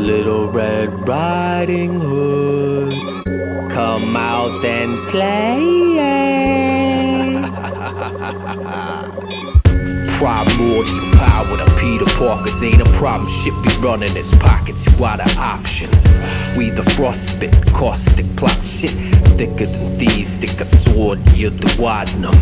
Little Red Riding Hood, come out and play. Primordial power to Peter Parker's ain't a problem. Shit be running his pockets, you out of options. We the frostbit, caustic plot shit. Thicker than thieves, stick a sword and you're dividing them.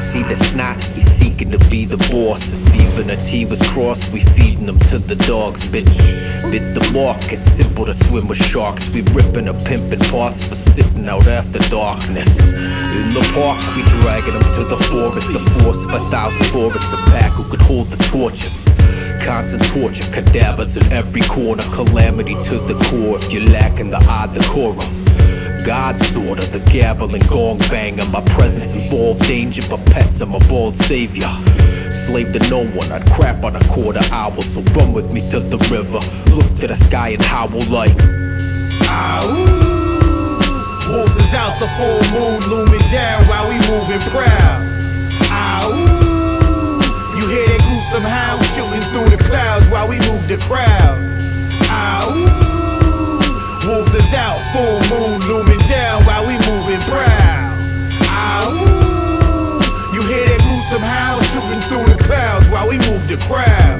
See the snot, he's seeking to be the boss. If even a T was crossed, we feeding them to the dogs, bitch. Bit the mark, it's simple to swim with sharks. We ripping a pimpin' parts for sitting out after darkness. In the park, we dragging them to the forest. The force of 1,000 forests, a pack who could hold the torches. Constant torture, cadavers in every corner. Calamity to the core if you're lacking the odd decorum. God sorta, the gavel and gong banger. My presence involved danger for pets, I'm a bald savior. Slave to no one, I'd crap on a quarter hour. So run with me to the river, look to the sky and howl like Ow. Wolves is out, the full moon looming down while we moving proud. Ow. You hear that gruesome hound shooting through the clouds while we move the crowd. Ow. Wolves is out, full moon looming down while we moving proud. Ow. You hear that gruesome hound shooting through the clouds while we move the crowd.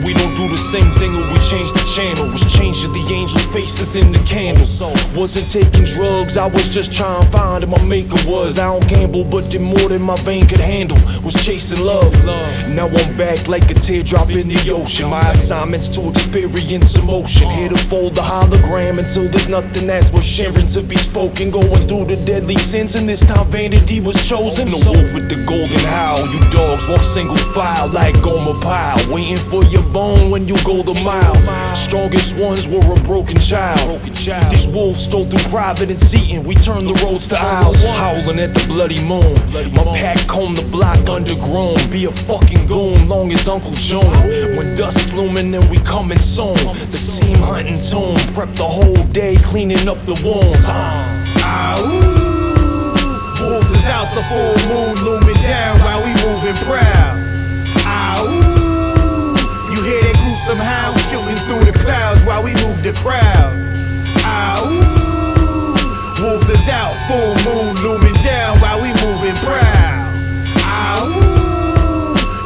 We don't do the same thing when we change the channel. Was changing the angels' faces in the candle. Wasn't taking drugs, I was just trying to find who my maker was. I don't gamble, but did more than my vein could handle. Was chasing love. Now I'm back like a teardrop in the ocean. My assignment's to experience emotion. Here to fold the hologram until there's nothing that's worth sharing to be spoken. Going through the deadly sins, and this time vanity was chosen. The wolf with the golden howl. You dogs walk single file like Gomer Pyle, waiting for your bone when you go the mile. Strongest ones were a broken child. These wolves stole through private and seating. We turned the roads to aisles, howling at the bloody moon. My pack combed the block undergrown. Be a fucking goon long as Uncle Joan. When dusk's looming and we coming soon. The team hunting tune, prep the whole day cleaning up the wounds. Ow. Wolves is out, the full moon looming down while we moving proud. Ow. You hear that gruesome hound shooting through the clouds while we move the crowd. Ow. Wolves is out, full moon looming down while we moving proud. Ow.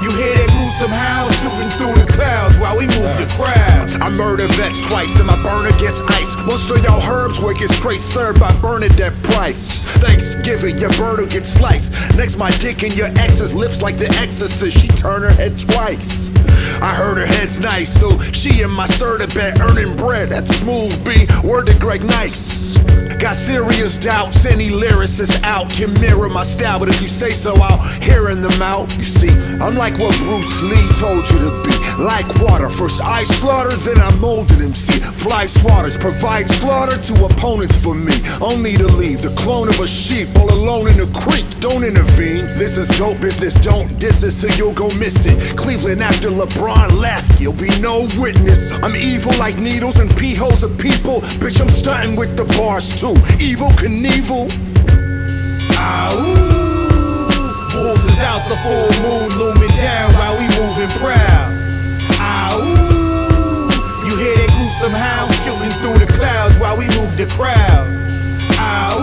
You hear that gruesome hound shooting through the clouds while we move the crowd. I murder vets twice and my burner gets ice. Most of y'all herbs will get straight served by Bernadette Price. Thanksgiving, your bird will get sliced. Next my dick in your ex's lips like the exorcist. She turn her head twice. I heard her head's nice, so she in my Serta bed earning bread. That's smooth B, word to Greg Nice. Got serious doubts, any lyricist out can mirror my style, but if you say so, I'll hearing them out. You see, I'm like what Bruce Lee told you to be. Like water, first I slaughter, then I molded him. See, fly swatters provide slaughter to opponents for me. Only to leave the clone of a sheep all alone in the creek. Don't intervene. This is dope business, don't diss it, so you'll go missing. Cleveland after LeBron left, you'll be no witness. I'm evil like needles and pee holes of people. Bitch, I'm stunting with the bars too. Evil Knievel. Ow. Wolves is out, the full moon looming down while we moving proud. Ow. You hear that gruesome hound shooting through the clouds while we move the crowd. Ow.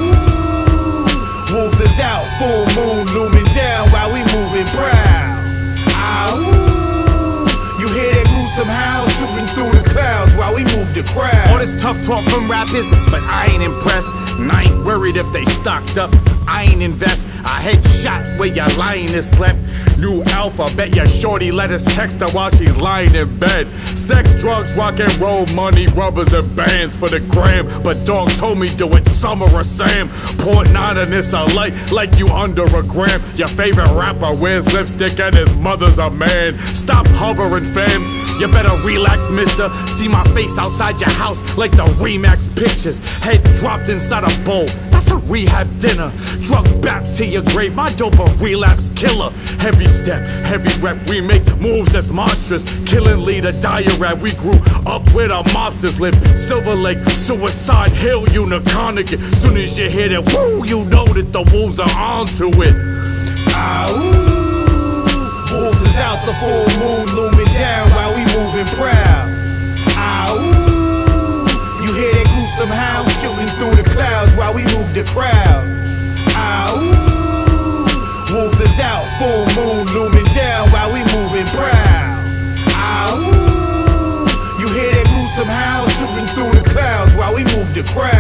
Wolves is out, full moon looming down while we moving proud. Ow. You hear that gruesome hound shooting through the clouds while we move the crowd. All this tough talk from rap isn't, but I ain't impressed. And I ain't worried if they stocked up. I ain't invest. I headshot where your lying is slept. New alpha, bet your shorty let us text her while she's lying in bed. Sex, drugs, rock and roll, money, rubbers and bands for the gram. But dog told me do it Summer or Sam. 0.9 in this I like you under a gram. Your favorite rapper wears lipstick and his mother's a man. Stop hovering, fam. You better relax, mister. See my face outside your house like the Remax pictures. Head dropped inside a bowl. That's a rehab dinner. Drug back to your grave. My dope a relapse killer. Heavy step, heavy rep. We make moves that's monstrous. Killing leader, diarrhea. We grew up where the mobsters live. Silver Lake, Suicide Hill, Unicornigan. Soon as you hear that woo, you know that the wolves are onto it. Ow. Wolves is out, the full moon looming down while we moving proud. Ow. the crowd.